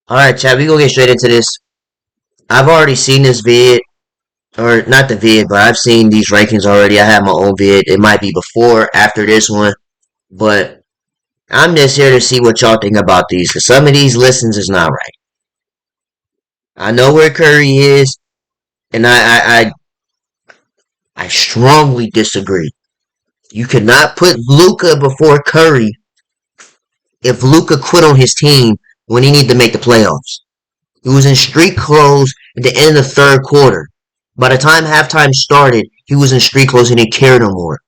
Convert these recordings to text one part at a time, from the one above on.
All right, Chad, we gonna get straight into this. I've already seen this vid, or not the vid, but I've seen these rankings already. I have my own vid. It might be before, after this one, but I'm just here to see what y'all think about these, because some of these listings is not right. I know where Curry is, and I strongly disagree. You cannot put Luca before Curry if Luca quit on his team when he needed to make the playoffs. He was in street clothes at the end of the third quarter. By the time halftime started, he was in street clothes and he didn't care no more.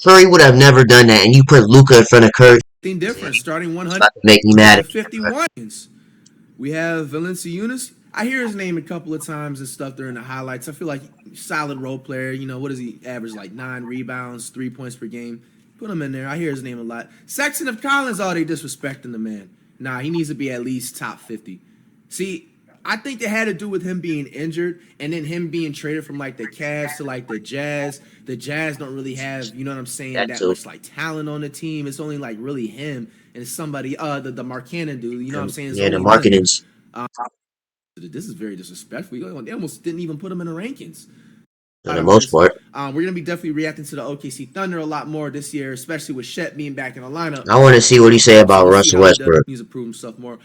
Curry would have never done that, and you put Luca in front of Curry. Different, starting It's 100 not to make me mad to at you. 51. We have Valanciunas. I hear his name a couple of times and stuff during the highlights. I feel like solid role player. You know, what does he average? Like 9 rebounds, 3 points per game. Put him in there. I hear his name a lot. Sexton of Collins, they disrespecting the man. Nah, he needs to be at least top 50. See, I think it had to do with him being injured and then him being traded from like the Cavs to like the Jazz. The Jazz don't really have, you know what I'm saying, That that too. much like talent on the team. It's only like really him and somebody, the Markkanen dude. You know what I'm saying? It's Yeah, the only them. marketing's Uh, this is very disrespectful. They almost didn't even put him in the rankings. for the most Words. part. We're gonna be definitely reacting to the OKC Thunder a lot more this year, especially with Shet being back in the lineup. I want to see what he say So about we'll see Russell how he does. Westbrook. He needs to prove himself more.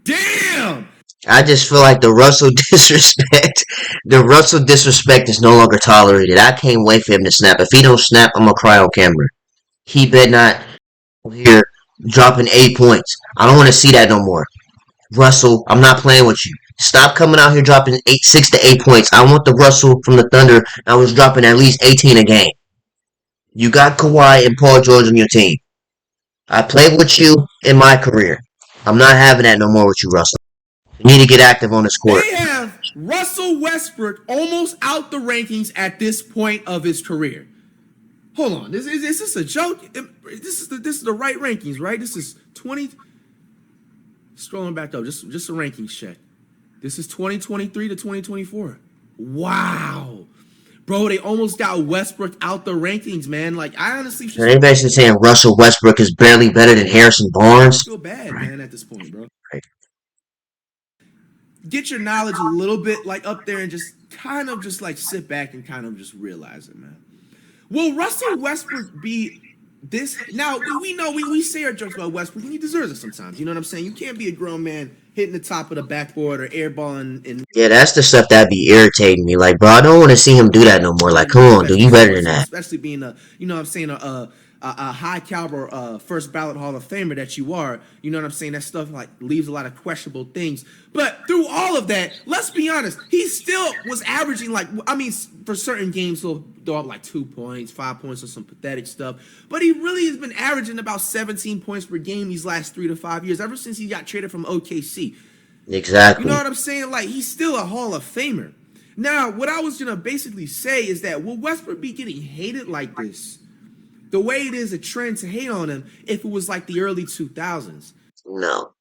Damn! I just feel like the Russell disrespect is no longer tolerated. I can't wait for him to snap. If he don't snap, I'm gonna cry on camera. He bet not here dropping 8 points. I don't want to see that no more. Russell, I'm not playing with you. Stop coming out here dropping 6 to 8 points. I want the Russell from the Thunder. I was dropping at least 18 a game. You got Kawhi and Paul George on your team. I played with you in my career. I'm not having that no more with you, Russell. You need to get active on this court. They have Russell Westbrook almost out the rankings at this point of his career. Hold on, is this a joke? This is the right rankings, right? This is 20. Scrolling back up, just a rankings check. This is 2023 to 2024. Wow. Bro, they almost got Westbrook out the rankings, man. Like, I honestly just They basically saying Russell Westbrook is barely better than Harrison Barnes. feel bad, man, at this point, bro. Get your knowledge a little bit, like, up there and just kind of just, like, sit back and kind of just realize it, man. Will Russell Westbrook be this? Now, we know we say our jokes about Westbrook, and he deserves it sometimes. You know what I'm saying? You can't be a grown man hitting the top of the backboard or airballing and Yeah, that's the stuff that be irritating me. Like, bro, I don't want to see him do that no more. Like, come on, dude, you better than that. especially being a, you know what I'm saying, a high caliber first ballot Hall of Famer that you are. You know what I'm saying? That stuff like leaves a lot of questionable things. But through all of that, let's be honest, he still was averaging like, I mean, for certain games he'll throw up like 2 points, 5 points, or some pathetic stuff. But he really has been averaging about 17 points per game these last 3 to 5 years, ever since he got traded from OKC. Exactly. You know what I'm saying? Like, he's still a Hall of Famer. Now, what I was gonna basically say is that will Westbrook be getting hated like this, the way it is a trend to hate on him, if it was like the early 2000s? No.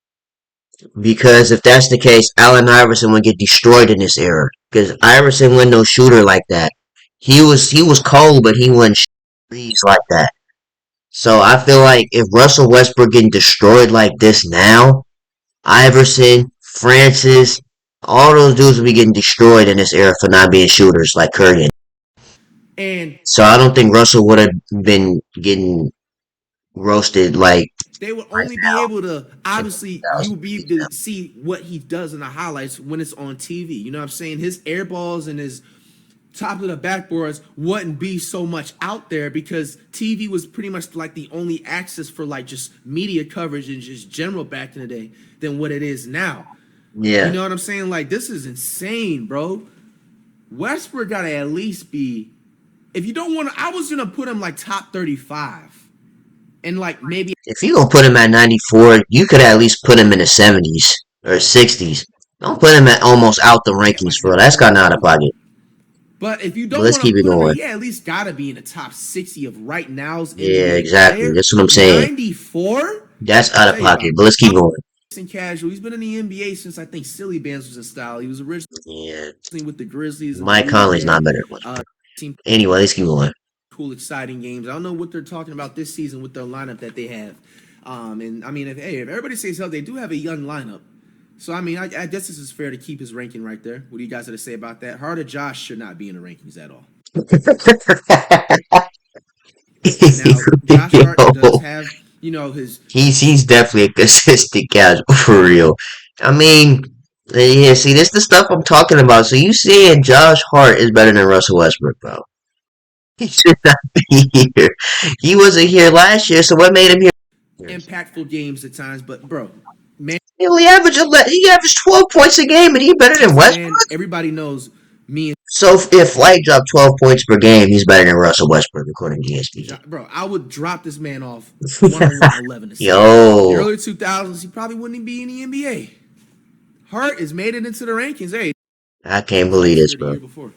Because if that's the case, Allen Iverson would get destroyed in this era. Because Iverson wasn't no shooter like that. He was cold, but he wasn't threes like that. So I feel like if Russell Westbrook getting destroyed like this now, Iverson, Francis, all those dudes will be getting destroyed in this era for not being shooters like Curry. And So I don't think Russell would have been getting roasted like they would right only be now. able to, obviously, you would be able to see what he does in the highlights when it's on TV. You know what I'm saying? His air balls and his top of the backboards wouldn't be so much out there because TV was pretty much like the only access for like just media coverage and just general back in the day than what it is now. Yeah. You know what I'm saying? Like, this is insane, bro. Westbrook gotta at least be, if you don't want to, I was gonna put him like top 35. And like maybe If you gonna put him at 94, you could at least put him in the 70s or 60s. Don't put him at almost out the rankings like for that's kind of out of 92. pocket. But if you But don't let's want to keep it put him in, going. yeah, at least gotta be in the top 60 of right now's Yeah, NBA exactly. player. That's what I'm saying. 94? That's out of Tell you about pocket. But let's keep going. and casual. He's been in the NBA since I think Silly Bands was in style. He was Yeah, originally with the Grizzlies and the Mike League Conley's there. not better than Uh, Westbrook. team Anyway, let's keep going. cool, exciting games. I don't know what they're talking about this season with their lineup that they have. And I mean, if everybody stays healthy, they do have a young lineup. So I mean, I guess this is fair to keep his ranking right there. What do you guys have to say about that? Hard or Josh should not be in the rankings at all. Now, Josh Hart does Yo, have, his he's definitely a consistent casual for real. I mean, yeah. See, this is the stuff I'm talking about. So you saying Josh Hart is better than Russell Westbrook, bro? He should not be here. He wasn't here last year, so what made him here? impactful games at times. But bro, man, He only averaged he averaged 12 points a game, and he better than this man, Westbrook. everybody knows me and So if Light dropped 12 points per game, he's better than Russell Westbrook according to ESPN. Bro, I would drop this man off 101, 11 to 7. The Yo, early 2000s, he probably wouldn't even be in the NBA. Hart has made it into the rankings. Hey, I can't believe last this, year, the bro. year before,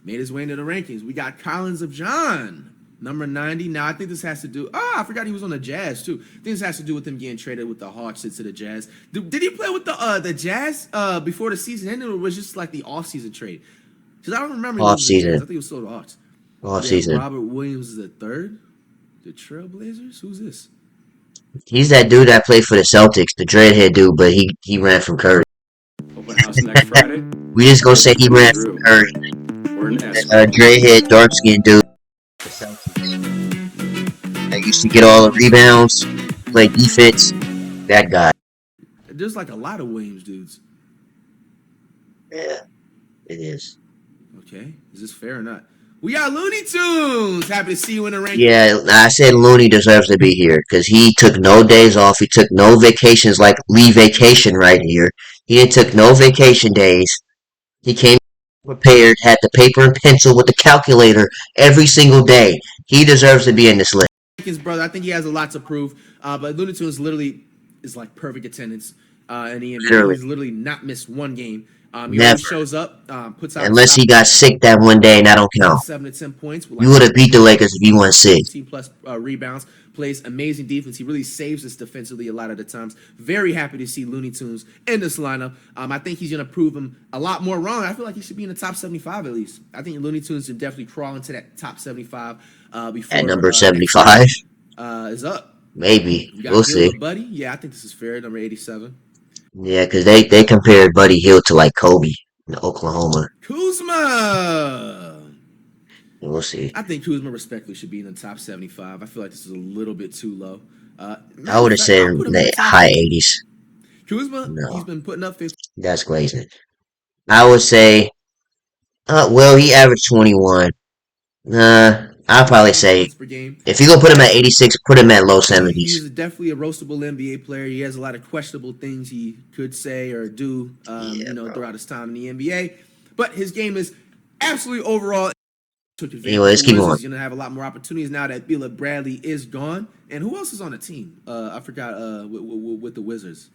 made his way into the rankings. We got Collins of John, number 90. Now, I think this has to do. Oh, I forgot he was on the Jazz too. I think this has to do with him getting traded with the Hawks into the Jazz. Did he play with the Jazz before the season ended, or was it just like the offseason trade? Because I don't remember he Off was with the Jazz. I season, think he was still the Hawks. off We have season. Robert Williams the third, the Trailblazers. Who's this? He's that dude that played for the Celtics, the dreadhead dude, but he ran from Curry. Open house next Friday. We just gonna say he Maybe ran Drew from Curry. or an That escort. dreadhead, dark skinned dude. The Celtics. That used to get all the rebounds, play defense. That guy. There's like a lot of Williams dudes. Yeah, it is. Okay, is this fair or not? We got Looney Tunes. Happy to see you in the rankings. Yeah, I said Looney deserves to be here because he took no days off. He took no vacations like Lee vacation right here. He didn't took no vacation days. He came prepared, had the paper and pencil with the calculator every single day. He deserves to be in this list. Brother, I think he has a lot to prove. But Looney Tunes literally is like perfect attendance in the NBA. Literally. He's literally not missed one game. He Never. always shows up, puts out Unless he got sick that one day and that don't count. 7 to 10 points. With You would have beat the Lakers if he wasn't sick. 15 plus rebounds, plays amazing defense. He really saves us defensively a lot of the times. Very happy to see Looney Tunes in this lineup. I think he's going to prove him a lot more wrong. I feel like he should be in the top 75 at least. I think Looney Tunes should definitely crawl into that top 75 before At number 75? Is up. Maybe. We got We'll Hill see. with Buddy. Yeah, I think this is fair. Number 87. Yeah, because they compared Buddy Hield to like Kobe in Oklahoma. Kuzma. We'll see. I think Kuzma respectfully should be in the top 75. I feel like this is a little bit too low. I would have said in the high 80s. Kuzma, No. he's been putting up 50. That's glazing. I would say, well, he averaged 21. I'll probably say, per game. if you're going to put him at 86, put him at low He's 70s. definitely a roastable NBA player. He has a lot of questionable things he could say or do, throughout his time in the NBA. But his game is absolutely overall. Anyway, let's keep going. He's going to have a lot more opportunities now that Bila Bradley is gone. And who else is on the team? I forgot with the Wizards.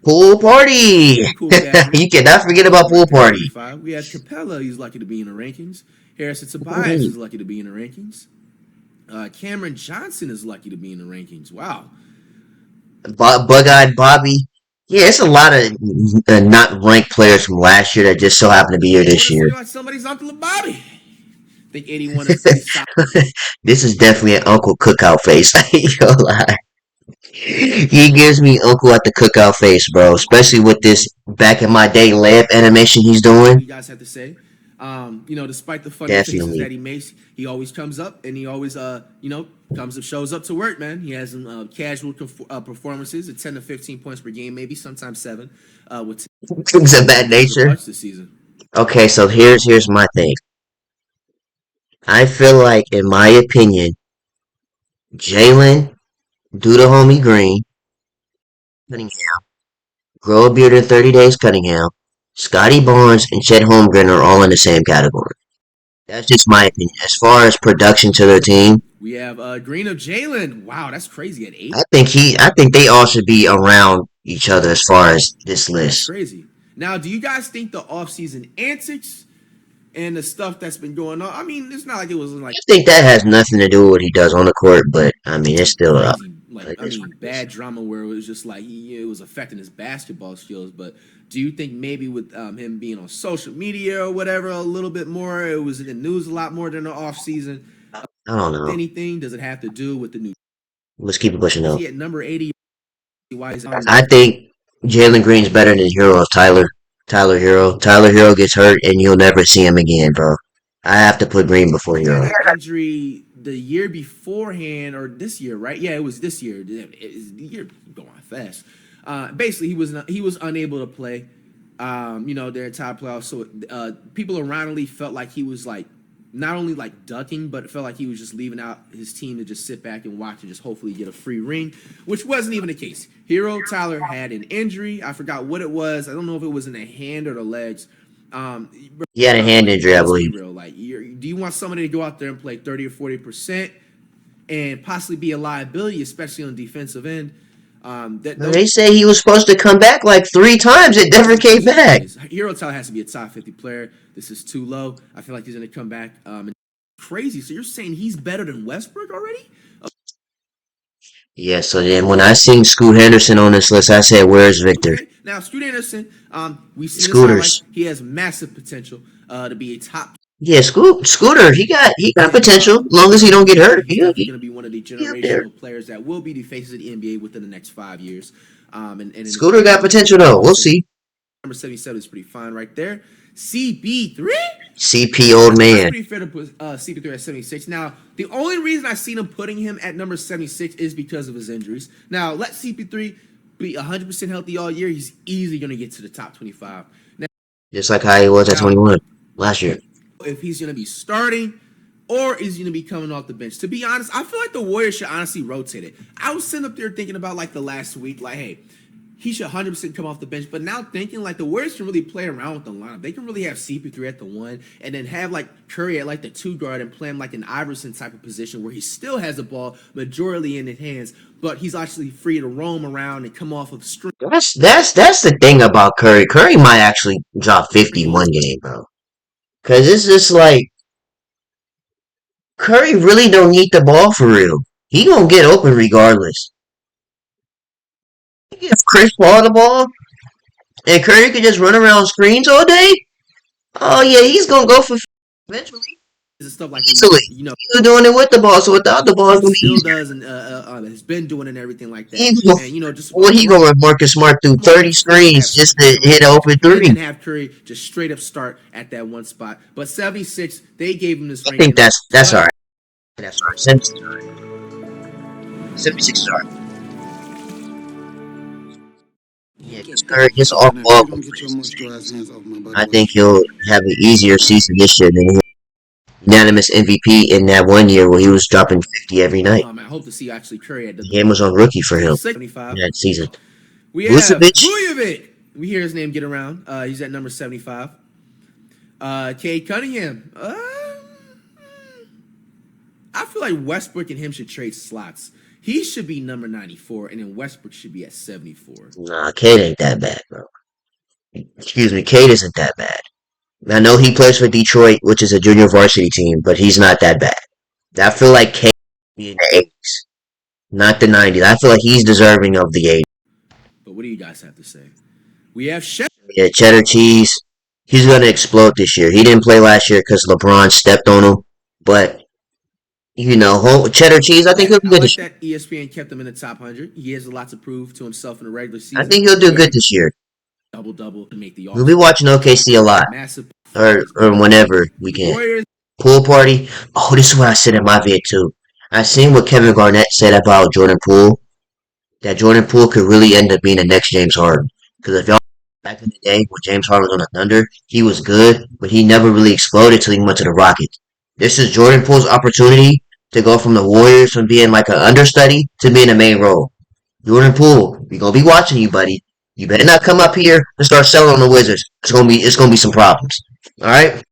Pool Party! Cool guy. You cannot forget about Pool Party. We had Capella. He's lucky to be in the rankings. Harrison Tobias is lucky to be in the rankings. Cameron Johnson is lucky to be in the rankings. Wow. Bug-eyed Bobby. Yeah, it's a lot of not ranked players from last year that just so happen to be here this year. Like somebody's Uncle Bobby. I think 81 is pretty solid. This is definitely an Uncle Cookout face. I ain't gonna lie. He gives me Uncle at the Cookout face, bro. Especially with this back in my day layup animation he's doing. You guys have to say. Despite the funny faces that he makes, he always comes up and he always, comes up, shows up to work, man. He has some casual performances at 10 to 15 points per game, maybe sometimes 7. With Things of that nature. This season. Okay, so here's my thing. I feel like, in my opinion, Jalen, do the homie Green, Cunningham, grow a beard in 30 days, Cunningham, Scotty Barnes, and Chet Holmgren are all in the same category. That's just my opinion. As far as production to their team, we have Green of Jalen. Wow, that's crazy at 8. I think they all should be around each other as far as this list. That's crazy. Now, do you guys think the offseason antics and the stuff that's been going on? I mean, it's not like it was like. I think that has nothing to do with what he does on the court, but I mean, it's still bad drama where it was just like it was affecting his basketball skills. But do you think maybe with him being on social media or whatever a little bit more, it was in the news a lot more than the offseason? I don't know. Anything? Does it have to do with the new Let's keep it pushing though. He at number 80. Why is it? I think Jalen Green's better than Hero Tyler Hero. Tyler Hero gets hurt and you'll never see him again, bro. I have to put Green before He had Hero. an injury the year beforehand, or this year, right? Yeah, it was this year. The year going fast. Basically, he was unable to play. Their entire playoffs. So people around the league felt like he was like not only like ducking, but it felt like he was just leaving out his team to just sit back and watch and just hopefully get a free ring, which wasn't even the case. Hero Tyler had an injury. I forgot what it was. I don't know if it was in the hand or the legs. He had a hand injury, I believe. Real, like, do you want somebody to go out there and play 30 or 40% and possibly be a liability, especially on the defensive end? They say he was supposed to come back like 3 times. It never came back. Hero Tyler has to be a top 50 player. This is too low. I feel like he's going to come back. Crazy. So you're saying he's better than Westbrook already? Yeah, so then when I seen Scoot Henderson on this list, I said, where's Victor? Okay. Now, Scoot Henderson, we see Scooters. He has massive potential to be a top. Yeah, Scooter, he got potential. As long as he don't get hurt. He's going to be one of the generational players that will be the faces of the NBA within the next 5 years. And Scooter got potential though. We'll see. Number 77 is pretty fine right there. CP3. CP old man. It's pretty fair to put CP3 at 76. Now, the only reason I seen him putting him at number 76 is because of his injuries. Now, let CP3 be 100% healthy all year. He's easily going to get to the top 25. Now, just like how he was at 21 last year. If he's going to be starting or is he going to be coming off the bench. To be honest, I feel like the Warriors should honestly rotate it. I was sitting up there thinking about like the last week, like, hey, he should 100% come off the bench. But now thinking like the Warriors can really play around with the lineup. They can really have CP3 at the 1 and then have like Curry at like the 2 guard and play him like an Iverson type of position where he still has the ball majority in his hands, but he's actually free to roam around and come off of string. That's the thing about Curry. Curry might actually drop 50 one game, bro. Cause it's just like Curry really don't need the ball for real. He gonna get open regardless. Give Chris Paul the ball, and Curry could just run around screens all day. Oh yeah, he's gonna go for eventually. Stuff like Easily, he's doing it with the ball, so without the ball, he still does and has been doing and everything like that. He gonna run Marcus Smart through 30 screens just to hit an open 3. And have Curry just straight up start at that one spot. But 76, they gave him this. I think that's all right. That's all right. 76 is all right. 76 is all right. Yeah, Curry just off ball. I think he'll have an easier season this year than he unanimous MVP in that one year where he was dropping 50 every night. I hope to see actually Curry at the game was on rookie for him 75 in that season. We have Vujovic. We hear his name get around. He's at number 75. Cade Cunningham. I feel like Westbrook and him should trade slots. He should be number 94, and then Westbrook should be at 74. Nah, Cade ain't that bad, bro. Excuse me, Cade isn't that bad. I know he plays for Detroit, which is a junior varsity team, but he's not that bad. I feel like Cade be in the 80s, not the 90s. I feel like he's deserving of the 80s. But what do you guys have to say? We have Yeah, Cheddar Cheese. He's going to explode this year. He didn't play last year because LeBron stepped on him, but Cheddar Cheese, I think he'll be good this year. That ESPN kept him in the top 100. He has a lot to prove to himself in the regular season. I think he'll do good this year. Double to make the We'll be watching OKC a lot. Or whenever we can. Pool party. Oh, this is what I said in my vid too. I seen what Kevin Garnett said about Jordan Poole. That Jordan Poole could really end up being the next James Harden. Because if y'all back in the day when James Harden was on the Thunder, he was good, but he never really exploded till he went to the Rockets. This is Jordan Poole's opportunity to go from the Warriors from being like an understudy to being a main role. Jordan Poole, we gonna be watching you, buddy. You better not come up here and start selling on the Wizards. It's gonna be some problems. All right,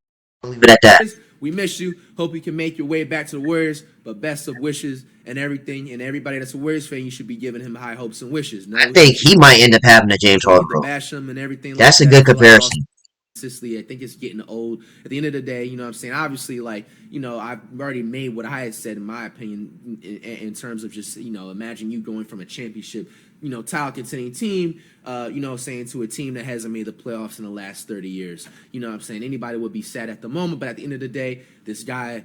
I'll leave it at that. We miss you. Hope you can make your way back to the Warriors. But best of wishes and everything. And everybody that's a Warriors fan, you should be giving him high hopes and wishes. No, I think he might end up having a James Harden role. Bash him and everything. That's a good comparison. I think it's getting old. At the end of the day, you know what I'm saying? Obviously, I've already made what I had said in my opinion in terms of just, imagine you going from a championship title contending team, saying to a team that hasn't made the playoffs in the last 30 years. You know what I'm saying? Anybody would be sad at the moment, but at the end of the day, this guy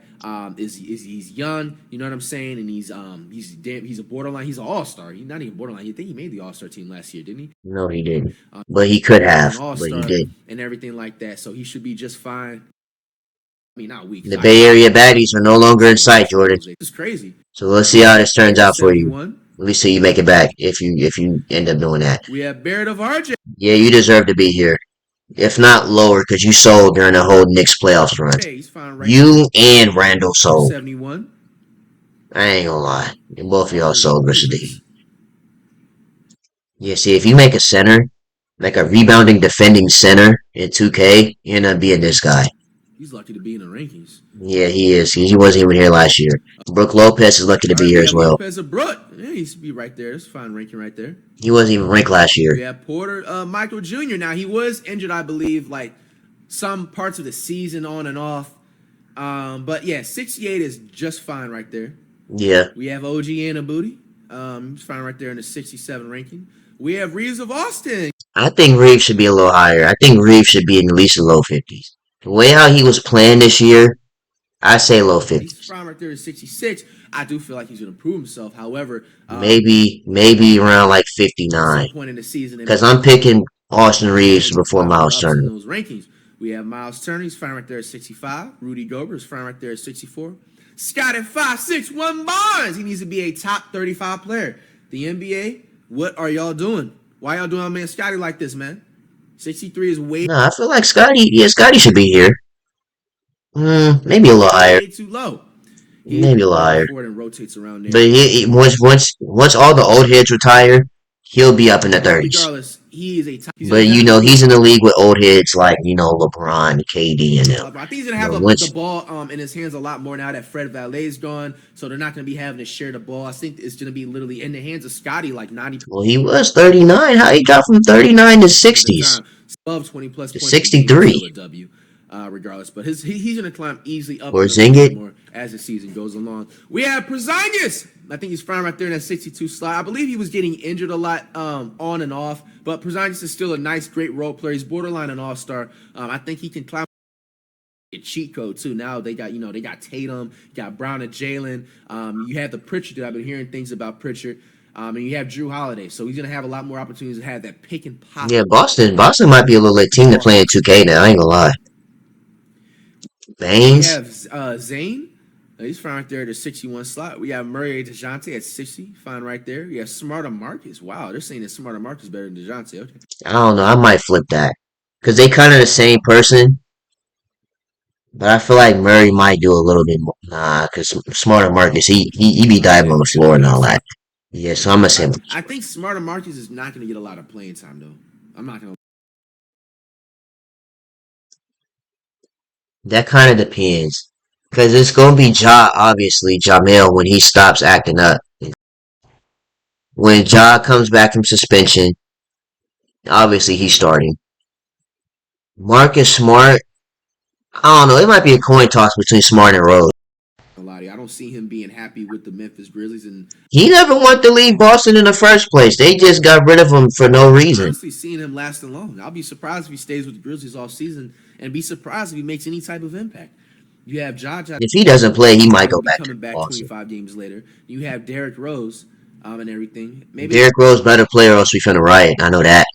he's young, you know what I'm saying? And he's a borderline, he's an all-star. He's not even borderline. You think he made the all-star team last year, didn't he? No, he didn't. But he could have. An But he all-star didn't. and everything like that. So he should be just fine. I mean, not weak. The Bay Area baddies are no longer in sight, Jordan. This is crazy. So let's see how this turns out for you. 71. At least so you make it back if you end up doing that. We have Barrett of RJ. Yeah, you deserve to be here. If not lower, because you sold during the whole Knicks playoffs run. He's fine right You and Randall sold. 71. I ain't gonna lie. Both of y'all sold versus the Heat. Yeah, see, if you make a center, like a rebounding defending center in 2K, you're gonna be this guy. He's lucky to be in the rankings. Yeah, he is. He wasn't even here last year. Brooke Lopez is lucky to be here as well. Lopez of Brooke. Yeah, he should be right there. That's fine ranking right there. He wasn't even ranked last year. We have Porter Michael Jr. Now, he was injured, I believe, like some parts of the season on and off. But yeah, 68 is just fine right there. Yeah. We have OG Anunoby. He's fine right there in the 67 ranking. We have Reeves of Austin. I think Reeves should be a little higher. I think Reeves should be in at least the low 50s. The way how he was playing this year, I say low 50s. He's fine right there in 66. I do feel like he's going to prove himself. However, maybe around like 59. Point in the season, because I'm picking Austin Reeves before Miles Turner. Those rankings, we have Miles Turner. He's fine right there at 65. Rudy Gobert is fine right there at 64. Scott at 5'6", Barnes. He needs to be a top 35 player. The NBA, what are y'all doing? Why y'all doing our man Scotty like this, man? 63 is way. No, I feel like Scotty should be here. Maybe a little higher. Too low. Maybe a little higher. And rotates around there. But once all the old heads retire, he'll be up in the 30s. Regardless, he is a top. But he's in the league with old heads like LeBron, KD, and them. I think he's gonna have the ball in his hands a lot more now that Fred VanVleet's gone. So they're not gonna be having to share the ball. I think it's gonna be literally in the hands of Scotty like 90. Well, he was 39. How he got from 39 to 60s? Above 20 plus to points 63. Regardless, but he's going to climb easily up more as the season goes along. We have Porzingis. I think he's fine right there in that 62 slot. I believe he was getting injured a lot on and off, but Porzingis is still a nice, great role player. He's borderline an all-star. I think he can climb a cheat code too. Now they got Tatum, got Brown and Jalen. You have the Pritchard. I've been hearing things about Pritchard. And you have Drew Holiday, so he's going to have a lot more opportunities to have that pick and pop. Yeah, Boston might be a little late team to play in 2K now. I ain't gonna lie. Baines. We have Zane. He's fine right there at the 61 slot. We have Murray DeJounte at 60. Fine right there. We have Smarter Marcus. Wow, they're saying that Smarter Marcus is better than DeJounte. Okay. I don't know. I might flip that. Because they kind of the same person. But I feel like Murray might do a little bit more. Nah, because Smarter Marcus, he be diving on the floor and all that. Yeah, so I'm going to say him. I think Smarter Marcus is not going to get a lot of playing time, though. I'm not going to. That kind of depends. Because it's going to be obviously, Jamel, when he stops acting up. When Ja comes back from suspension, obviously he's starting. Marcus Smart, I don't know. It might be a coin toss between Smart and Rose. I don't see him being happy with the Memphis Grizzlies, and he never wanted to leave Boston in the first place. They just got rid of him for no reason. Honestly, seeing him lasting long, I'll be surprised if he stays with the Grizzlies all season, and be surprised if he makes any type of impact. You have Jaja. If he doesn't play, he might go back coming back 25 games later. You have Derrick Rose, and everything. Maybe Derrick Rose better play, or else we finna riot. I know that.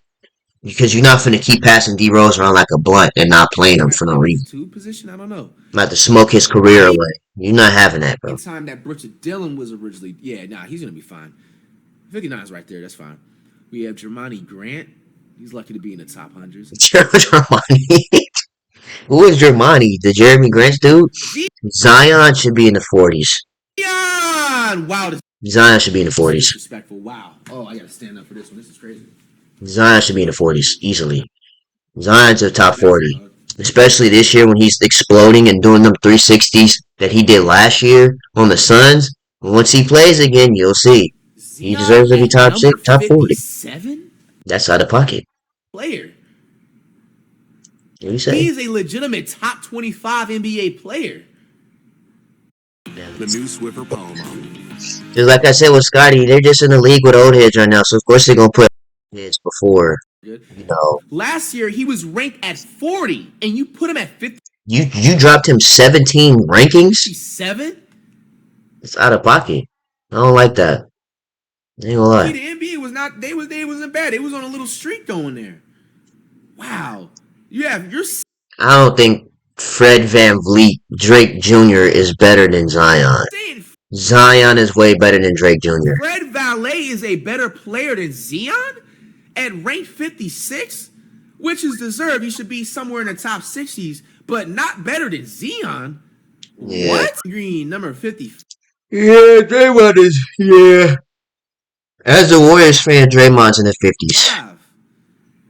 Because you're not finna keep passing D Rose around like a blunt and not playing him for no reason. Two position, I don't know. About to smoke his career away. You're not having that, bro. In time that Brooks Dillon was originally, he's gonna be fine. 59 is right there. That's fine. We have Jermani Grant. He's lucky to be in the top hundreds. Jermani. Who is Jermani? The Jeremy Grant dude? Zion should be in the 40s. Zion! Wow. Zion should be in the 40s. Disrespectful. Wow. Oh, I gotta stand up for this one. This is crazy. Zion should be in the 40s, easily. Zion's a top 40. Especially this year when he's exploding and doing them 360s that he did last year on the Suns. Once he plays again, you'll see. He deserves to be top 40. That's out of pocket. Player. What do you say? He is a legitimate top 25 NBA player. The new Swiffer Pomo. Just like I said with Scotty, they're just in the league with old heads right now, so of course they're gonna put heads before Good. you know. Last year he was ranked at 40, and you put him at You dropped him 17 rankings. 57. It's out of pocket. I don't like that. Ain't gonna lie. The NBA was not. They wasn't bad. They was on a little streak going there. Wow. You're I don't think Fred Van Vliet, Drake Jr. is better than Zion. saying Zion is way better than Drake Jr. Fred Valet is a better player than Zion at rank 56, which is deserved. He should be somewhere in the top 60s, but not better than Zion. Yeah. What? Green, number 50. Yeah, Draymond is, yeah. As a Warriors fan, Draymond's in the 50s. Five.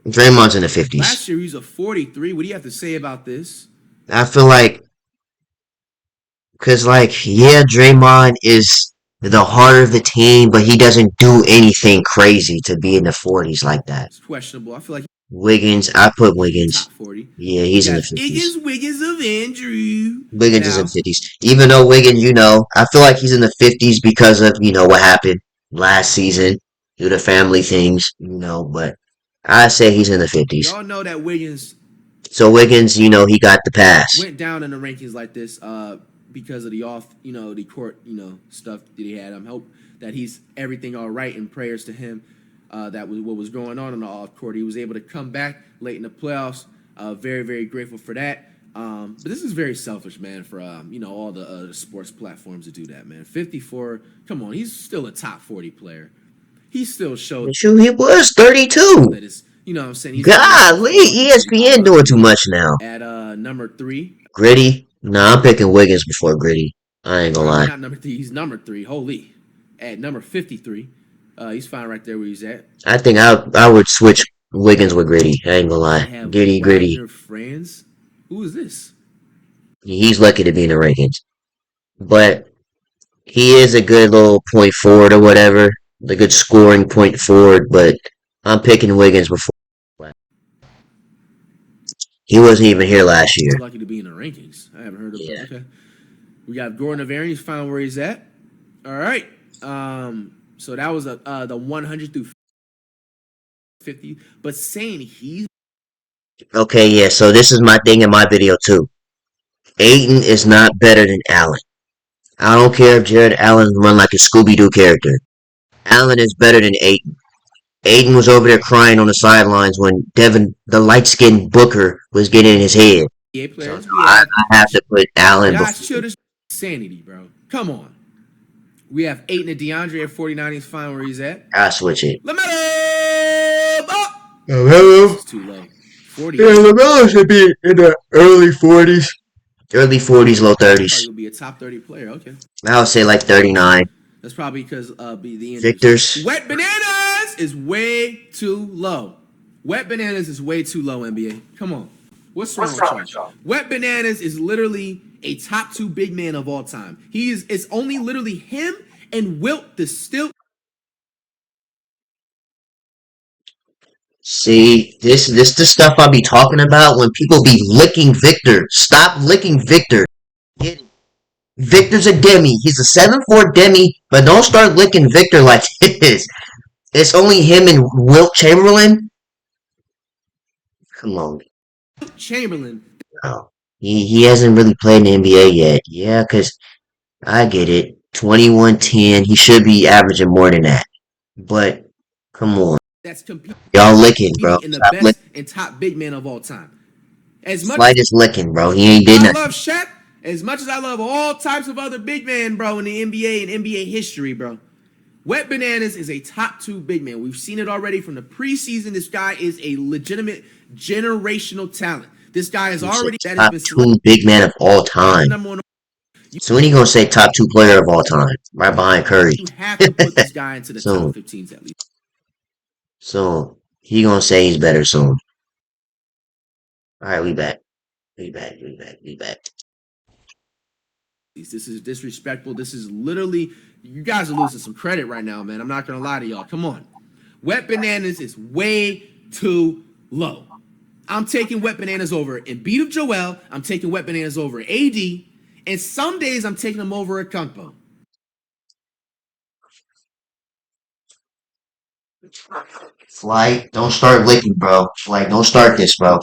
Draymond's in the 50s. Last year, he's a 43. What do you have to say about this? I feel like, because, like, yeah, Draymond is the heart of the team, but he doesn't do anything crazy to be in the 40s like that. It's questionable. I feel like Wiggins, I put Wiggins. top 40. Yeah, he's in the 50s. Wiggins of Andrew. Wiggins is in the 50s. Even though Wiggins, I feel like he's in the 50s because of, what happened last season due to family things, but I say he's in the 50s. Y'all know that Wiggins. So Wiggins, he got the pass. Went down in the rankings like this because of the the court, stuff that he had. I hope that he's everything all right, and prayers to him. That was what was going on the off court. He was able to come back late in the playoffs. Very, very grateful for that. But this is very selfish, man, for all the sports platforms to do that, man. 54, come on, he's still a top 40 player. He still showed. Shoot, he was 32. That is, what I'm saying. He's Golly, ESPN doing too much now. At number 3. Gritty? Nah, I'm picking Wiggins before Gritty. I ain't gonna lie. Not number 3. He's number 3. Holy. At number 53. He's fine right there where he's at. I think I would switch Wiggins with Gritty. I ain't gonna lie. Gritty. Friends. Who is this? He's lucky to be in the rankings. But he is a good little point forward or whatever. A good scoring point forward, but I'm picking Wiggins before. He wasn't even here last year. He's lucky to be in the rankings. I haven't heard of that. Okay. We got Gordon Averian. He's found where he's at. All right. So that was the 100 through 50. But saying he's Okay, yeah, so this is my thing in my video too. Ayton is not better than Allen. I don't care if Jared Allen run like a Scooby-Doo character. Allen is better than Ayton. Ayton was over there crying on the sidelines when Devin, the light-skinned Booker, was getting in his head. players. So I have to put Allen Guys, before. chill this sanity, bro. Come on. We have Ayton and DeAndre at 49. He's fine where he's at. I switch it. LaMelo! Oh! Hello? This is too low. 40. Yeah, LaMelo should be in the early 40s. Early 40s, low 30s. He'll be a top 30 player. Okay. I would say like 39. That's probably because the Victor's. Wet Bananas is way too low. Wet Bananas is way too low, NBA. Come on. What's wrong with y'all? Wet Bananas is literally a top 2 big man of all time. It's only literally him and Wilt the still. See, this the stuff I be talking about when people be licking Victor. Stop licking Victor. Get it. Victor's a demi. He's a 7'4" demi, but don't start licking Victor like this. It's only him and Wilt Chamberlain. Come on. Chamberlain. No. He hasn't really played in the NBA yet. Yeah, because I get it. 21-10. He should be averaging more than that. But, come on. That's competing. Y'all licking, bro. In the Stop best licking. and top big man of all time. As much Slight is licking, bro. He ain't did as I nothing. love Shaq, as much as I love all types of other big men, bro, in the NBA and NBA history, bro. Wet Bananas is a top 2 big man. We've seen it already from the preseason. This guy is a legitimate generational talent. This guy is already that top has been 2 big man of all time. So when you gonna say top 2 player of all time? Right behind Curry. You have to put this guy into the So- top 15s at least. So he gonna say he's better soon. Alright, we back. We back. This is disrespectful. This is literally, you guys are losing some credit right now, man. I'm not gonna lie to y'all. Come on. Wet Bananas is way too low. I'm taking Wet Bananas over Embiid of Joel. I'm taking Wet Bananas over AD. And some days I'm taking them over Okonkwo. Flight, don't start licking, bro. Flight, don't start this, bro.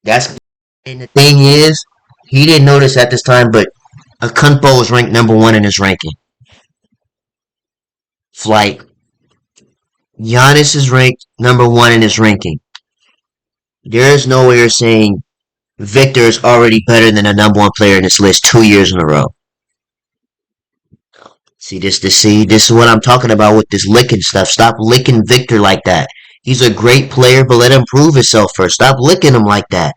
That's and the thing is, he didn't notice at this time, but Akunpo is ranked number one in his ranking. Flight, Giannis is ranked number one in his ranking. There is no way you're saying Victor is already better than the number one player in this list 2 years in a row. This is what I'm talking about with this licking stuff. Stop licking Victor like that. He's a great player, but let him prove himself first. Stop licking him like that.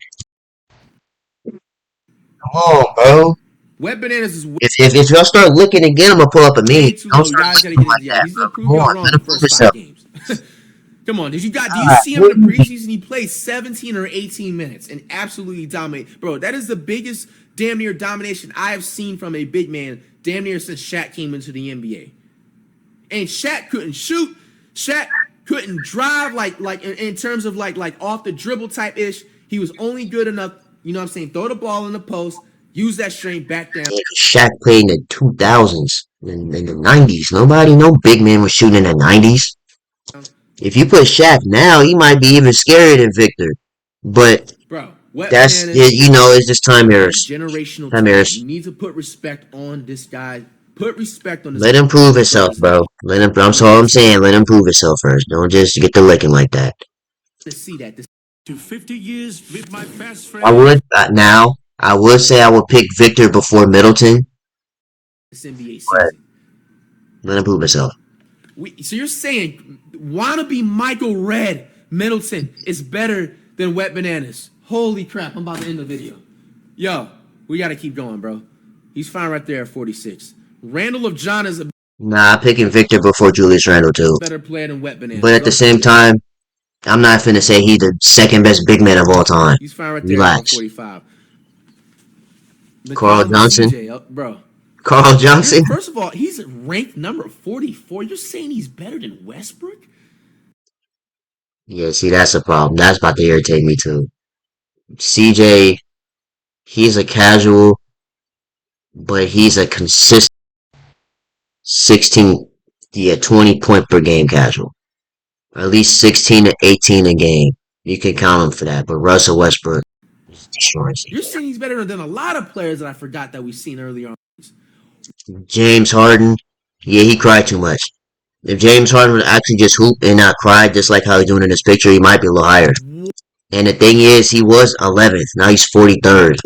Come on, bro. Wet Bananas is If y'all start licking again, I'm gonna pull up a way meme. too Don't low. You start guys gotta licking get like it. that, He's bro. gonna prove Come y'all on, wrong let the him prove first 5 himself. games. Come on, do you God, see him what in do the you mean? preseason? He played 17 or 18 minutes and absolutely dominate. Bro, that is the biggest damn near domination I have seen from a big man damn near since Shaq came into the NBA. And Shaq couldn't shoot. Shaq couldn't drive like in terms of like off the dribble type ish. He was only good enough, you know what I'm saying, throw the ball in the post, use that strength back down. Yeah, Shaq played in the 2000s, in the 90s. No big man was shooting in the 90s. If you put Shaq now, he might be even scarier than Victor. But Bro, Wet that's, Bananas it's just time is errors. generational Time talent. You errors. need to put respect on this guy. Put respect on this Let him prove bro. himself, This bro. Let him. I'm I sorry, want I'm saying, let him prove himself first. Don't just get the licking like that. to see that. To 50 years with my best I friend. would now. I would say I would pick Victor before Middleton, This NBA but season. let him prove himself. So you're saying wannabe Michael Red Middleton is better than Wet Bananas? Holy crap! I'm about to end the video. Yo, we got to keep going, bro. He's fine right there at 46. Randall of John is a Nah, I'm picking Victor before Julius Randle too. better player than Wet Bananas. But at the same time, I'm not finna say he's the second best big man of all time. He's fine right there at Relax. 145. Carl Johnson. CJ, bro. Carl Johnson. First of all, he's ranked number 44. You're saying he's better than Westbrook? Yeah, see, that's a problem. That's about to irritate me too. CJ, he's a casual, but he's a consistent 16, 20 point per game casual. At least 16 to 18 a game. You can count him for that. But Russell Westbrook is destroying You're CJ. saying he's better than a lot of players that I forgot that we've seen earlier on. James Harden, yeah, he cried too much. If James Harden would actually just hoop and not cry, just like how he's doing in this picture, he might be a little higher. And the thing is, he was 11th. Now he's 43rd.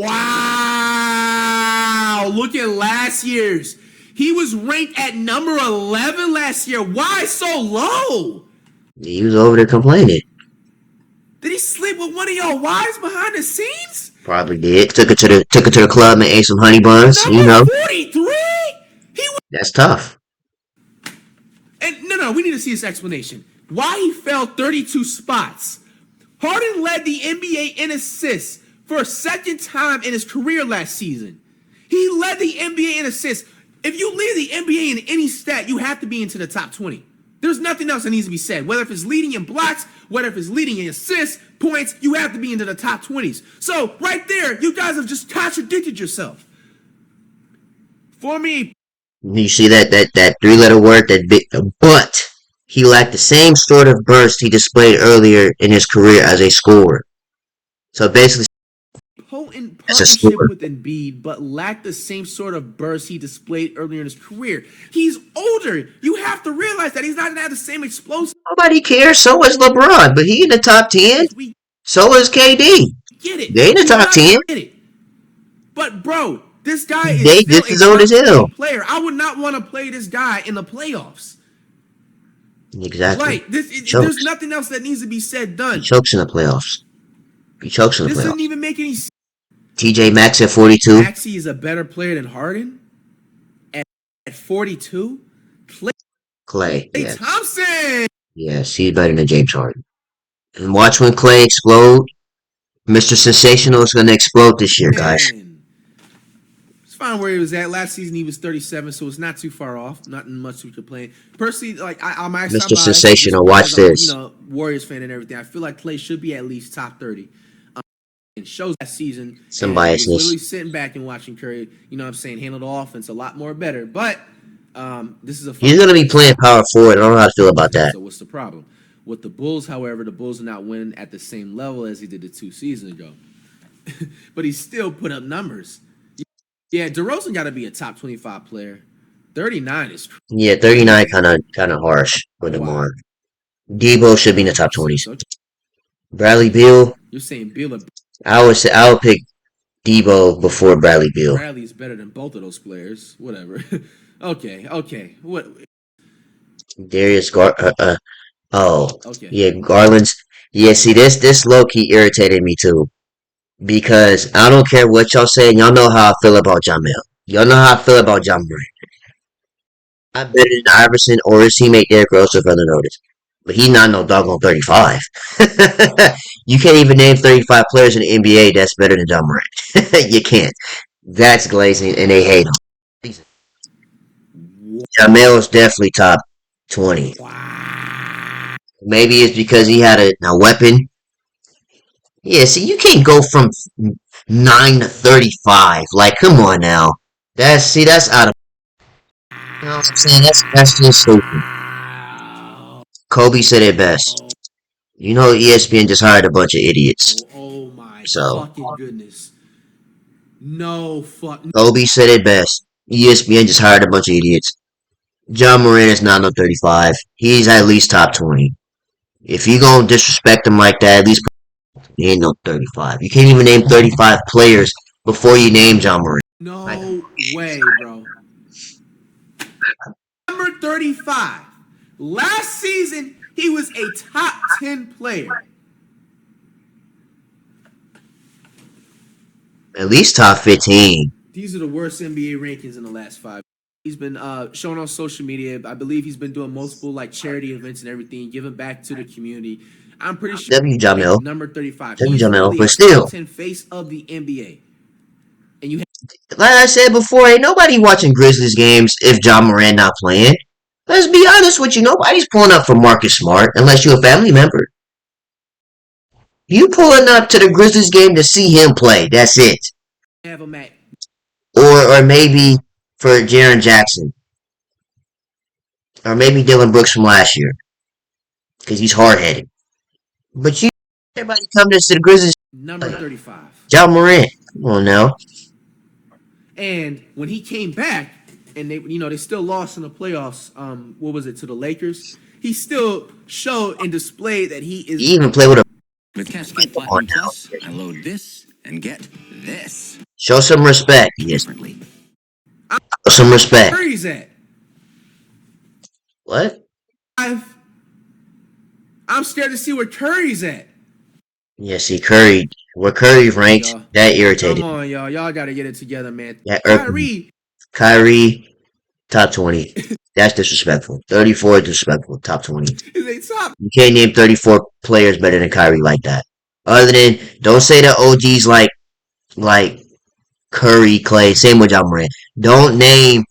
Wow! Look at last year's. He was ranked at number 11 last year. Why so low? He was over there complaining. Did he sleep with one of your wives behind the scenes? Probably did. Took her to the club and ate some honey buns. Number You know, 43? that's tough. And no, we need to see his explanation. Why he fell 32 spots. Harden led the NBA in assists for a second time in his career last season. He led the NBA in assists. If you lead the NBA in any stat, you have to be into the top 20. There's nothing else that needs to be said. Whether if it's leading in blocks, whether if it's leading in assists, points, you have to be into the top 20s. So right there, you guys have just contradicted yourself. For me, You see that 3-letter word, that big, but he lacked the same sort of burst he displayed earlier in his career as a scorer. So basically, potent as a partnership scorer. with Embiid, but lacked the same sort of burst he displayed earlier in his career. He's older. You have to realize that he's not gonna have the same explosive. Nobody cares. So is LeBron, but he in the top 10. We So is KD. get it. They in the top 10. Get it. But bro, this guy is They still just as old as a hell. player. I would not want to play this guy in the playoffs. Exactly. Like there's nothing else that needs to be said done. He chokes in the playoffs. He chokes in the This playoffs. doesn't even make any sense. TJ Maxx at 42. Maxey is a better player than Harden at 42. Clay. Hey, Yes. Thompson. Yes, he's better than James Harden. And watch when Clay explode. Mr. Sensational is going to explode this year, guys. It's fine where he was at. Last season he was 37, so it's not too far off. Nothing much to complain. Personally, like I'm actually Mr. Sensational, watch this. Warriors fan and everything. I feel like Clay should be at least top 30. And shows that season. Some and he was biasness. literally sitting back and watching Curry, you know what I'm saying, handle the offense a lot more better. But This is a He's gonna be playing power forward. I don't know how to feel about that. So what's the problem? With the Bulls, however, the Bulls are not winning at the same level as he did the 2 seasons ago. But he still put up numbers. Yeah, DeRozan got to be a top 25 player. 39 is crazy. Yeah, 39 kind of harsh for DeMar. Debo should be in the top 20s. Okay. Bradley Beal. You're saying Beal? I would pick Debo before Bradley Beal. Bradley is better than both of those players. Whatever. Okay. What? Darius Okay. Yeah, Garland's. Yeah, see this low key irritated me too. Because I don't care what y'all say, y'all know how I feel about Jamel. Y'all know how I feel about John Moran. I'm better than Iverson or his teammate Derrick Rose or further notice. But he's not no doggone 35. You can't even name 35 players in the NBA that's better than John Moran. You can't. That's glazing, and they hate him. Jamel is definitely top 20. Maybe it's because he had a weapon. Yeah, see, you can't go from 9 to 35. Like, come on now. That's out of. You know what I'm saying? That's just stupid. Kobe said it best. You know, ESPN just hired a bunch of idiots. Oh my So, fucking goodness. No fuck. Kobe said it best. ESPN just hired a bunch of idiots. John Moran is not no 35. He's at least top 20. If you gonna disrespect him like that, at least he ain't no 35. You can't even name 35 players before you name John Moran. No way, bro. Number 35. Last season, he was a top 10 player. At least top 15. These are the worst NBA rankings in the last 5. He's been showing on social media. I believe he's been doing multiple like charity events and everything, giving back to the community. I'm pretty sure. Jamel. Number 35. W. He's Jamel, really but a still. top 10 face of the NBA. And you Like I said before, ain't nobody watching Grizzlies games if John Moran not playing. Let's be honest with you, nobody's pulling up for Marcus Smart unless you're a family member. You pulling up to the Grizzlies game to see him play. That's it. have him at. Or maybe for Jaren Jackson. Or maybe Dylan Brooks from last year. Because he's hard-headed. But everybody coming to the Grizzlies. Number 35. John Moran. Come on now. And when he came back, and they still lost in the playoffs. What was it, to the Lakers? He still showed and displayed that he is. He even played with a. With Cascade Platinum Plus, I load this and get this. Show some respect. Yes. Differently. Show some respect. Where he's at? What? I'm scared to see where Curry's at. Yeah, see, Curry. Where Curry ranked, that irritated. Come on, y'all. Y'all got to get it together, man. Yeah, Kyrie, top 20. That's disrespectful. 34 disrespectful. Top 20. is a top. You can't name 34 players better than Kyrie like that. Other than, don't say the OGs like Curry, Clay, same with John Moran. Don't name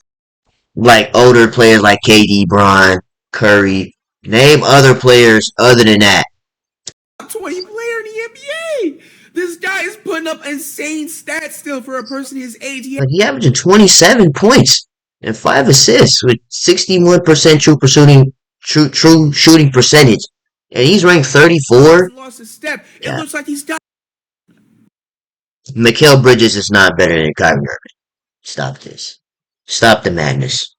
like older players like KD, Bron, Curry. Name other players other than that. Top 20 player in the NBA. This guy is putting up insane stats still for a person his age. He averaging 27 points and 5 assists with 61% true shooting percentage. And he's ranked 34. Lost a step. It looks like he's done. Mikal Bridges is not better than Kyrie Irving. Stop this. Stop the madness.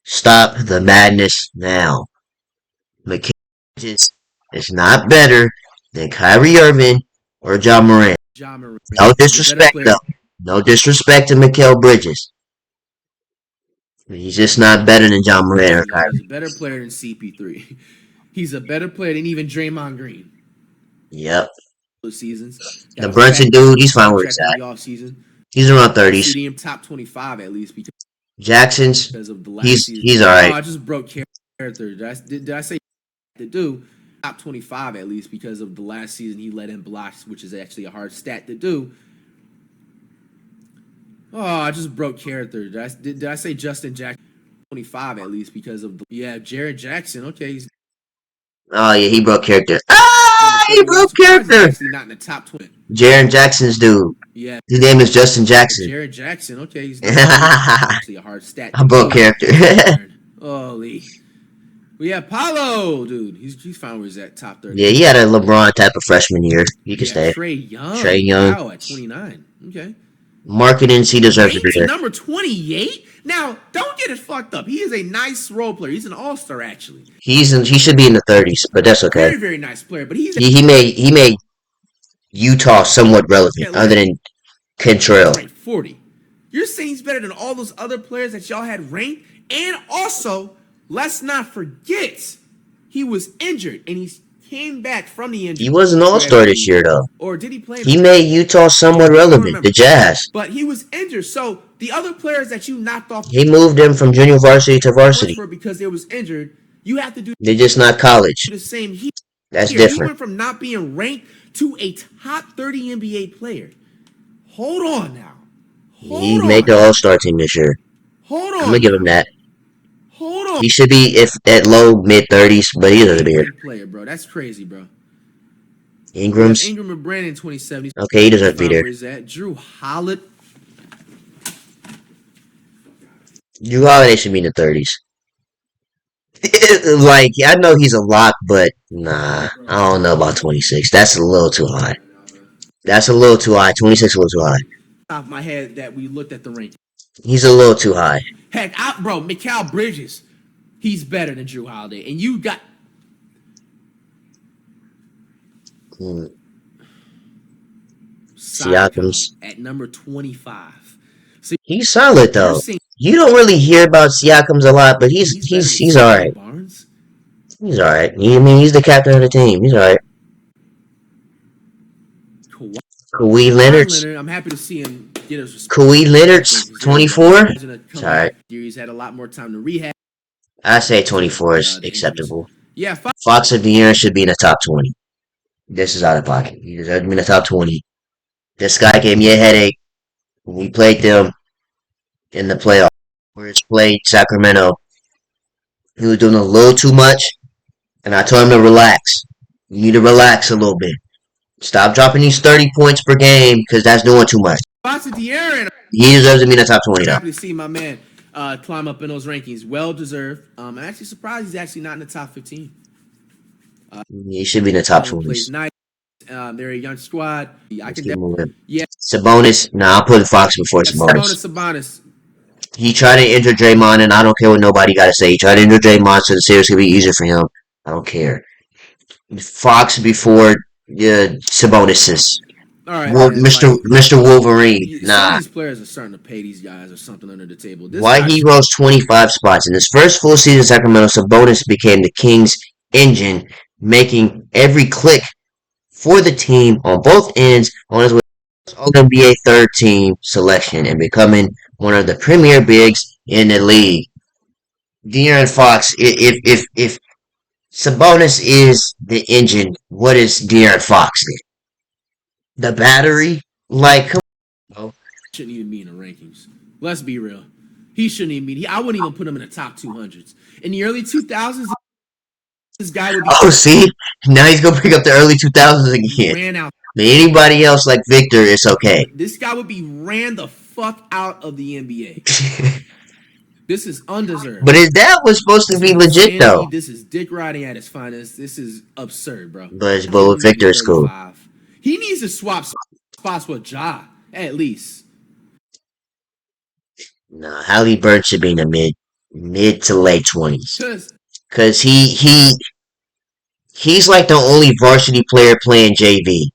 Stop the madness now. Mikal Bridges is not better than Kyrie Irving or John Moran. No disrespect, though. No disrespect to Mikal Bridges. He's just not better than John Moran or Kyrie. He's a better player than CP3. He's a better player than even Draymond Green. Yep. Seasons. The Brunson dude, he's fine where he's at. He's around 30s. Top 25 at least. Jackson's, because of the last he's all right. Oh, I just broke character. Did I say to do? Top 25 at least because of the last season he led in blocks, which is actually a hard stat to do. Oh, I just broke character. Did I say Justin Jackson? 25 at least because of Jared Jackson. Okay. Oh yeah, he broke character. He broke character. Actually not in the top 20. Jaren Jackson's dude. Yeah. His name is Justin Jackson. Jared Jackson. Okay, he's actually a hard stat. A book character. Holy. We have Paulo, dude. He's fine where he's at, top 30. Yeah, he had a LeBron type of freshman year. You can stay. Trae Young. Trae Young. Wow, at 29. Okay. Marketing, he deserves to be there. Number 28? Now, don't get it fucked up. He is a nice role player. He's an all-star, actually. He should be in the 30s, but that's okay. Very, very nice player. But he made Utah somewhat relevant, other than Kentrell. 40. You're saying he's better than all those other players that y'all had ranked? And also, let's not forget, he was injured, and he came back from the injury. He was an all-star this year, though. Or did he play? He made Utah somewhat relevant, the Jazz. But he was injured, so the other players that you knocked off, he moved them from junior varsity to varsity because they was injured. You have to do. They're just not college. The same. That's different. He went from not being ranked to a top 30 NBA player. Hold on now. He made the All-Star team this year. Hold on. I'm gonna give him that. Hold on. He should be at low mid-30s, but he doesn't be here. Player, bro. That's crazy, bro. Ingram and Brandon 27. Okay, he doesn't be there. Where is that? Drew Holiday. Drew Holiday should be in the 30s. Like, I know he's a lock, but nah, I don't know about 26. That's a little too high. 26 a little too high. Off my head that we looked at the rank. He's a little too high. Heck, bro, Mikal Bridges, he's better than Drew Holiday, and you got. Siakam's at number 25. So he's solid though. You don't really hear about Siakam's a lot, but he's all right. He's all right. He's the captain of the team. He's all right. Kawhi Leonard's. I'm happy to see him get us. Kawhi Leonard's 24. It's all right. He's had a lot more time to rehab. I say 24 is acceptable. Yeah, Fox of the year should be in the top 20. This is out of pocket. He deserves to be in the top 20. This guy gave me a headache when we played them in the playoffs. Where it's played Sacramento. He was doing a little too much, and I told him to relax. You need to relax a little bit. Stop dropping these 30 points per game because that's doing too much. He deserves to be in the top 20 I'm though. happy to see my man climb up in those rankings. Well deserved. I'm actually surprised he's actually not in the top 15. He should be in the top 20s. Nice. They're a young squad. I can yeah. Sabonis. Nah, I'm putting Fox before Sabonis. He tried to injure Draymond, and I don't care what nobody got to say. He tried to injure Draymond, so the series could be easier for him. I don't care. Fox before Sabonis. All right, Mr. Wolverine. Nah. These players are starting to pay these guys or something under the table. Why he rose 25 spots. In his first full season in Sacramento, Sabonis became the Kings' engine, making every click for the team on both ends on his way to All-NBA third team selection and becoming one of the premier bigs in the league. De'Aaron Fox, if Sabonis is the engine, what is De'Aaron Fox then? The battery? Like, come on. Shouldn't even be in the rankings. Let's be real. He shouldn't even be. I wouldn't even put him in the top 200s. In the early 2000s, this guy would be. Oh, see? Now he's going to pick up the early 2000s again. Ran out. Anybody else like Victor, it's okay. This guy would be ran the fuck out of the NBA. This is undeserved. But his dad was supposed to be legit, though. This is dick riding at its finest. This is absurd, bro. But Victor is cool. He needs to swap spots with Ja, at least. Nah, Halliburton should be in the mid to late 20s. Because he's like the only varsity player playing JV.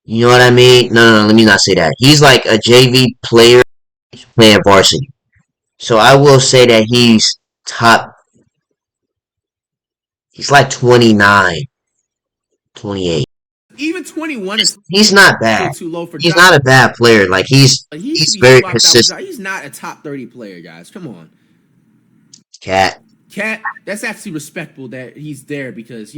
You know what I mean? No, let me not say that. He's like a JV player playing varsity. So I will say that he's top. He's like 29, 28. Even 21 is. He's not bad. Too low for he's not a bad player. Like he's very consistent. He's not a top 30 player, guys. Come on. Cat. That's actually respectable that he's there because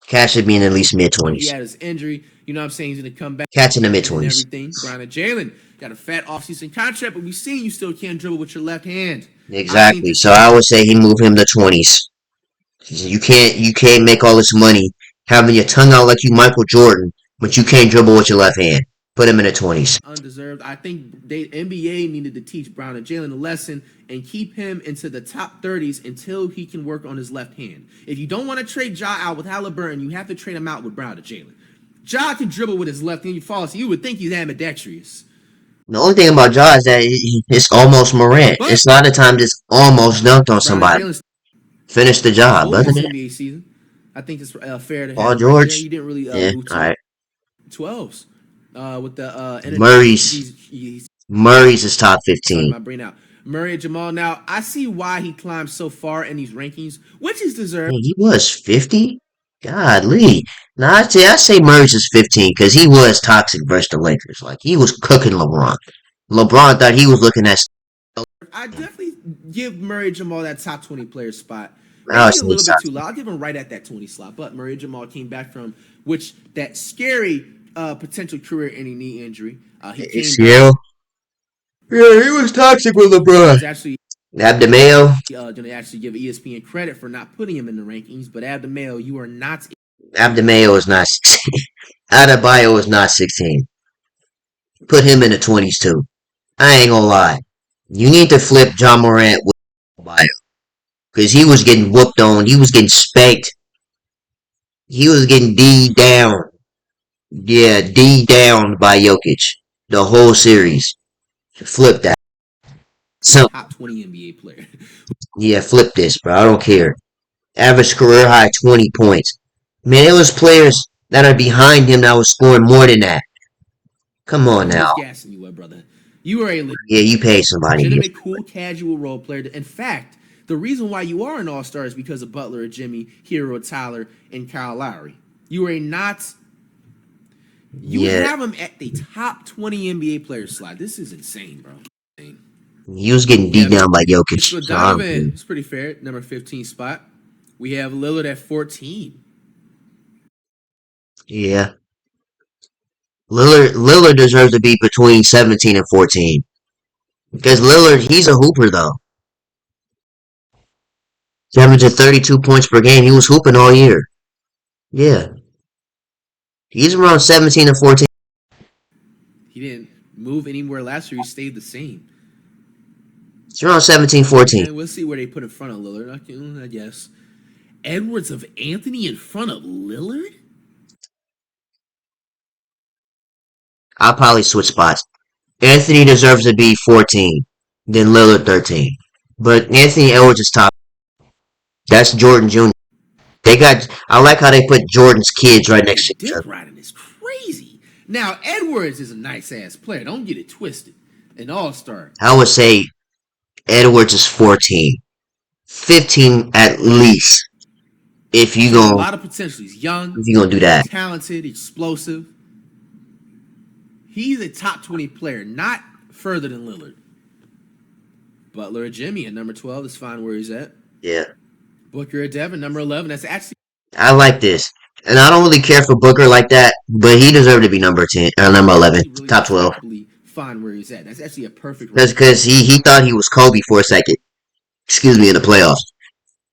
Cat should be in at least mid 20s. He had his injury. You know what I'm saying? He's going to come back. Cat's in the mid 20s. Everything. Brian and Jalen got a fat offseason contract, but we've seen you still can't dribble with your left hand. Exactly. So I would say he moved him to 20s. You can't make all this money having your tongue out like you Michael Jordan, but you can't dribble with your left hand. Put him in the 20s. Undeserved. I think NBA needed to teach Brown and Jalen a lesson and keep him into the top 30s until he can work on his left hand. If you don't want to trade Ja out with Halliburton, you have to trade him out with Brown and Jalen. Ja can dribble with his left hand. You fall, so you would think he's ambidextrous. The only thing about Ja is that it's almost Morant. But It's a lot of times it's almost dunked on Brown and somebody. Jalen's Finish the job, old this doesn't it? NBA season. I think it's fair to Paul have George. Right, he didn't really Yeah, move to all right. 12s with the Murray's is top sorry, 15. my brain out. Murray and Jamal. Now I see why he climbed so far in these rankings, which is deserved. Man, he was 50? Godly. Now, I say Murray's is 15 because he was toxic versus the Lakers. Like, he was cooking LeBron. LeBron thought he was looking at... I definitely give Murray and Jamal that top 20 player spot. I Maybe was a little saying bit too low. I'll give him right at that 20 slot. But Murray and Jamal came back from that scary potential career-ending knee injury. He came ACL. Yeah, he was toxic with LeBron. was actually Abdemayo. going to actually give ESPN credit for not putting him in the rankings. But Abdemayo, you are not. Abdemayo is not 16. Adebayo is not 16. Put him in the 20s too. I ain't gonna lie. You need to flip John Morant with Adebayo. Because he was getting whooped on. He was getting spanked. He was getting D down. Yeah, D down by Jokic. The whole series. Flip that. So, Top 20 NBA player. yeah, flip this, bro. I don't care. Average career high 20 points. Man, there was players that are behind him that was scoring more than that. Come on Who's now. gassing you up, brother? You are a Yeah, you pay somebody. legitimate, cool, casual role player. In fact, the reason why you are an all-star is because of Butler, Jimmy, Hero, Tyler, and Kyle Lowry. You are not. You Yeah. have him at the top 20 NBA player slot. This is insane, bro. Insane. He was getting beat down by Jokic. So So I don't Donovan, care. it's pretty fair. Number 15 spot. We have Lillard at 14. Yeah. Lillard deserves to be between 17 and 14. Because Lillard, he's a hooper though. He's averaging 32 points per game. He was hooping all year. Yeah. He's around 17 and 14. He didn't move anywhere last year. He stayed the same. He's around 17, 14. And we'll see where they put in front of Lillard. I guess. Edwards of Anthony in front of Lillard? I'll probably switch spots. Anthony deserves to be 14. Then Lillard 13. But Anthony Edwards is top. That's Jordan Jr. I like how they put Jordan's kids right next to each Dick other. riding is crazy. Now, Edwards is a nice-ass player. Don't get it twisted. An all-star. I would say Edwards is 14. 15 at least. If you A gonna lot of potential. He's young, do that. talented, explosive. He's a top 20 player, not further than Lillard. Butler or Jimmy at number 12 is fine where he's at. Yeah. Booker or Devin, number 11. That's actually I like this. And I don't really care for Booker like that, but he deserved to be number 10 or number 11. really Top 12. respectably fine where he's at. That's actually a perfect That's because he thought he was Kobe for a second. Excuse me, in the playoffs.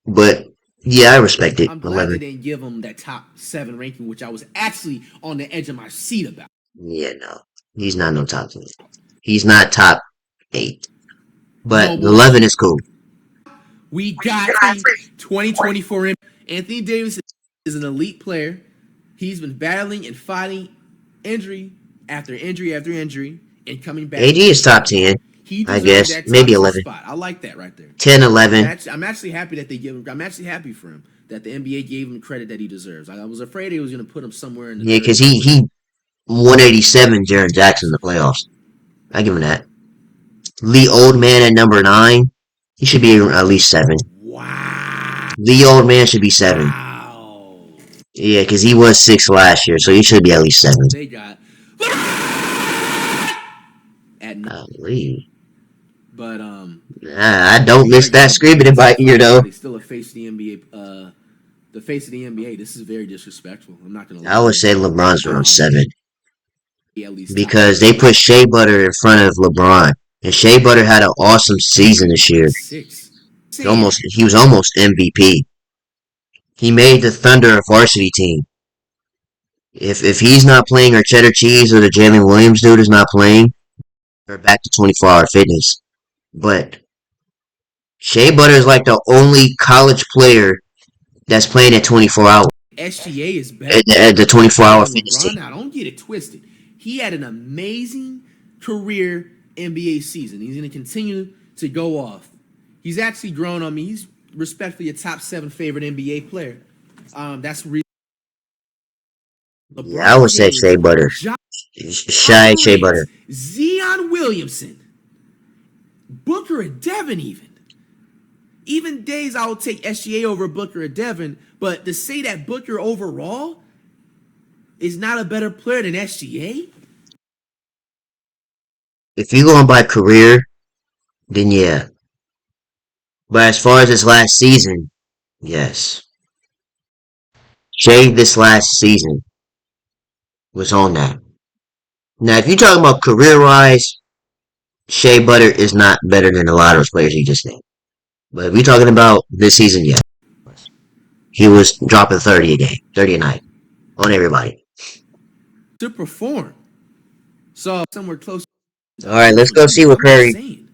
But yeah, I respect it. I'm glad 11. they didn't give him that top 7 ranking, which I was actually on the edge of my seat about. Yeah, no. He's not no top 10. He's not top 8. But No, 11 is cool. We got the 2024 Anthony Davis is an elite player. He's been battling and fighting injury after injury after injury and coming back. AG is top 10. He I deserves guess. that top Maybe 10 11. spot. I like that right there. 10, 11. I'm actually happy that they give him. I'm actually happy for him that the NBA gave him the credit that he deserves. I was afraid he was going to put him somewhere in the Yeah, third. because he 187 Jaren Jackson in the playoffs. I give him that. Lee Oldman at number 9. He should be at least 7. Wow. Lee Oldman should be 7. Wow. Yeah, because he was 6 last year, so he should be at least 7. They got at Lee. but I don't miss that screaming in my ear, though. They still a face of the NBA. The face of the NBA. This is very disrespectful. I'm not gonna lie. I would say LeBron's around 7. At least Because they put Shea Butter in front of LeBron. And Shea Butter had an awesome season this year. 6. He was almost MVP. He made the Thunder a varsity team. If he's not playing, or Cheddar Cheese or the Jalen Williams dude is not playing, they're back to 24-hour fitness. But Shea Butter is like the only college player that's playing at 24 hours. SGA is better At the 24-hour than fitness LeBron. team. Now, don't get it twisted. He had an amazing career NBA season. He's going to continue to go off. He's actually grown on me. He's respectfully a top 7 favorite NBA player. That's reason. Yeah, I would say Shea Butter. Shea Butter. Zion Williamson, Booker and Devin even. Even days I would take SGA over Booker or Devin, but to say that Booker overall is not a better player than SGA? If you're going by career, then yeah. But as far as this last season, yes. Shea this last season was on that. Now, if you're talking about career-wise, Shea Butter is not better than a lot of those players you just named. But if you're talking about this season, yeah. He was dropping 30 a game, 30 a night on everybody. To perform. So somewhere close. All right, let's go see what Curry.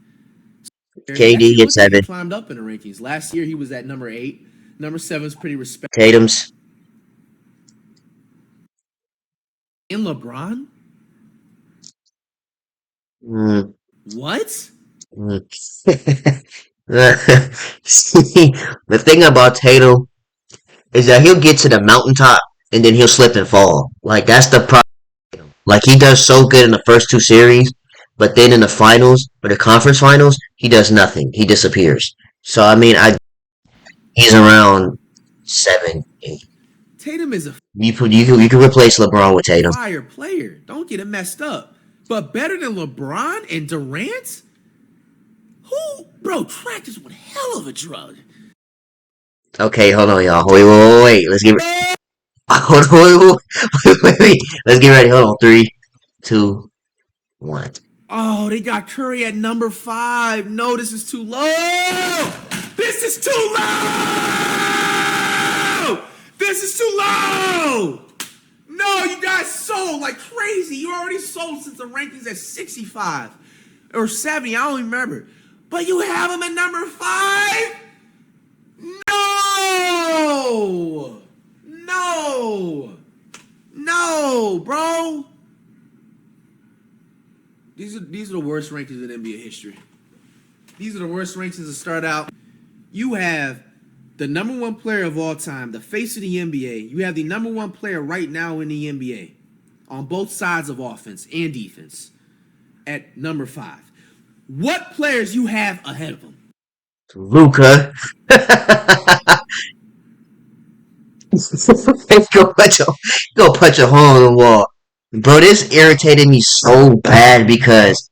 KD at 7. Climbed up in the rankings. Last year he was at number 8. Number 7 is pretty respectable. Tatum's. And LeBron? What? See, the thing about Tatum is that he'll get to the mountaintop and then he'll slip and fall. Like, that's the problem. Like, he does so good in the first 2 series, but then in the finals, or the conference finals, he does nothing. He disappears. So, I mean, he's around 7, 8. Tatum is a You can replace LeBron with Tatum. fire player. Don't get it messed up. But better than LeBron and Durant? Who? Bro, track is one hell of a drug. Okay, hold on, y'all. Wait. Let's get hold on, wait. Let's get ready. Hold on. 3, 2, 1. Oh, they got Curry at number 5. No, this is too low. This is too low. This is too low. No, you guys sold like crazy. You already sold since the rankings at 65 or 70. I don't even remember. But you have him at number 5? No, bro. These are the worst rankings in NBA history. These are the worst rankings to start out. You have the number 1 player of all time, the face of the NBA. You have the number 1 player right now in the NBA on both sides of offense and defense at number 5. What players you have ahead of him? Luka. go punch a hole in the wall. Bro, this irritated me so bad because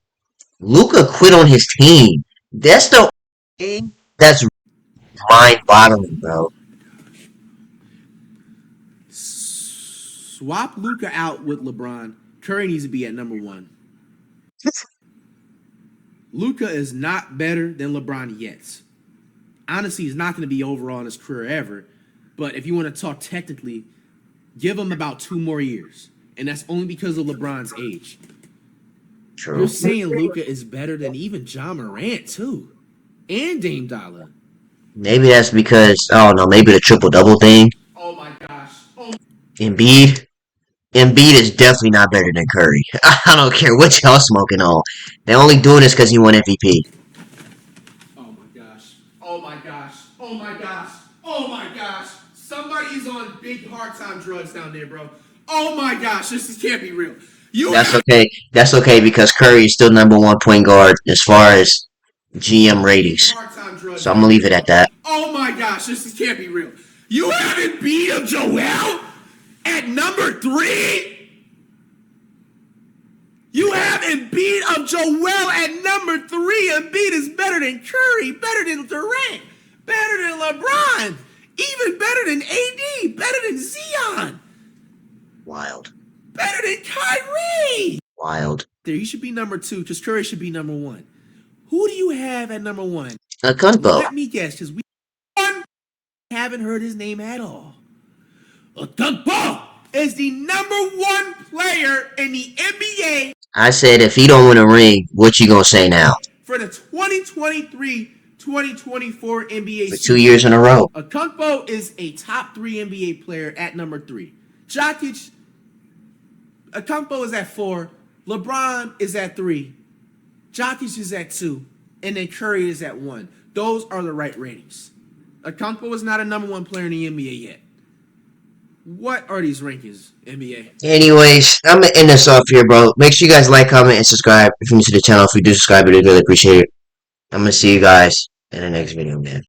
Luka quit on his team. That's the thing that's mind-boggling, bro. Swap Luka out with LeBron. Curry needs to be at number 1. Luka is not better than LeBron yet. Honestly, he's not going to be overall in his career ever. But if you want to talk technically, give him about 2 more years. And that's only because of LeBron's age. True. You're saying Luka is better than even John Morant, too. And Dame Dollar. Maybe that's because, I don't know, maybe the triple-double thing. Oh, my gosh. Embiid is definitely not better than Curry. I don't care what y'all smoking on. They're only doing this because he won MVP. Oh my gosh. Somebody's on big hard time drugs down there, bro. Oh my gosh, this can't be real. Okay. That's okay because Curry is still number 1 point guard as far as GM ratings. So I'm gonna leave it at that. Oh my gosh, this can't be real. You haven't beat him, Joel, at number 3? You have Embiid of Joel at number 3. Embiid is better than Curry, better than Durant, better than LeBron, even better than AD, better than Zion. Wild. Better than Kyrie. Wild. There, you should be number 2, because Curry should be number 1. Who do you have at number 1? Acunto. Let me guess, because we haven't heard his name at all. Acunto! is the #1 player in the NBA I said if he don't win a ring, what you gonna say now? for the 2023-2024 NBA For season. 2 years in a row. Okonkwo is a top 3 NBA player at #3. Okonkwo is at 4. LeBron is at 3. Jokic is at 2. And then Curry is at 1. Those are the right ratings. Okonkwo is not a #1 player in the NBA yet. What are these rankings, NBA? Anyways, I'm gonna end this off here, bro. Make sure you guys like, comment, and subscribe if you're new to the channel. If you do subscribe, I'd really appreciate it. I'm gonna see you guys in the next video, man.